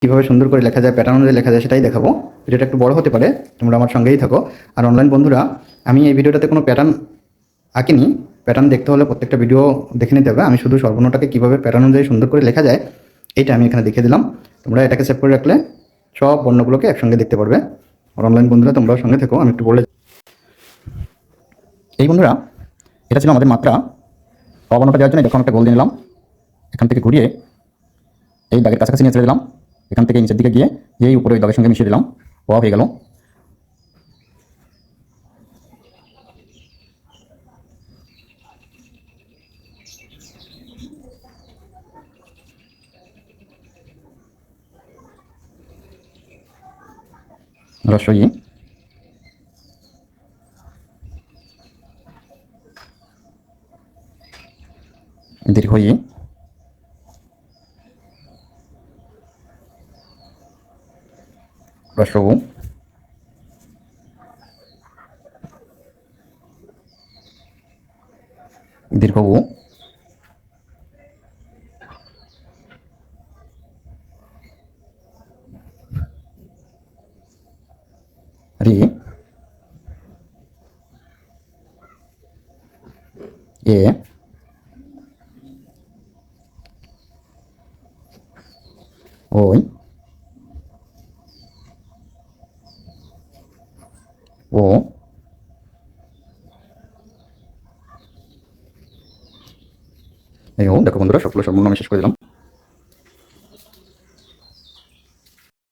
কীভাবে সুন্দর করে লেখা যায়, প্যাটার্ন অনুযায়ী লেখা যায় সেটাই দেখাবো। ভিডিওটা একটু বড় হতে পারে, তোমরা আমার সঙ্গেই থাকো। আর অনলাইন বন্ধুরা, আমি এই ভিডিওটাতে কোনো প্যাটার্ন আঁকিনি। প্যাটার্ন দেখতে হলে প্রত্যেকটা ভিডিও দেখে নিতে হবে। আমি শুধু সর্বর্ণটাকে কীভাবে প্যাটার্ন অনুযায়ী সুন্দর করে লেখা যায় এইটা আমি এখানে দেখিয়ে দিলাম। তোমরা এটাকে সেভ করে রাখলে সব বর্ণগুলোকে একসঙ্গে দেখতে পারবে। আর অনলাইন বন্ধুরা, তোমরাও সঙ্গে থেকো। আমি একটু বলে এই বন্ধুরা, এটা ছিল আমাদের মাত্রা। অবর্ণটা দেওয়ার জন্য যখন একটা গোল দিয়ে নিলাম, এখান থেকে ঘুরিয়ে এই দাগের কাছাকাছি নিয়ে ছেড়ে দিলাম। এখান থেকে নিচের দিকে গিয়ে এই উপরে ওই দাগের সঙ্গে মিশিয়ে দিলাম। হয়ে গেল। রসই, দীর্ঘই, রসৌ, দীর্ঘ উ, রি, এ, ওই, ও, এই ও। দেখো বন্ধুরা, সবগুলো সম্পূর্ণ আমি শেষ করে দিলাম।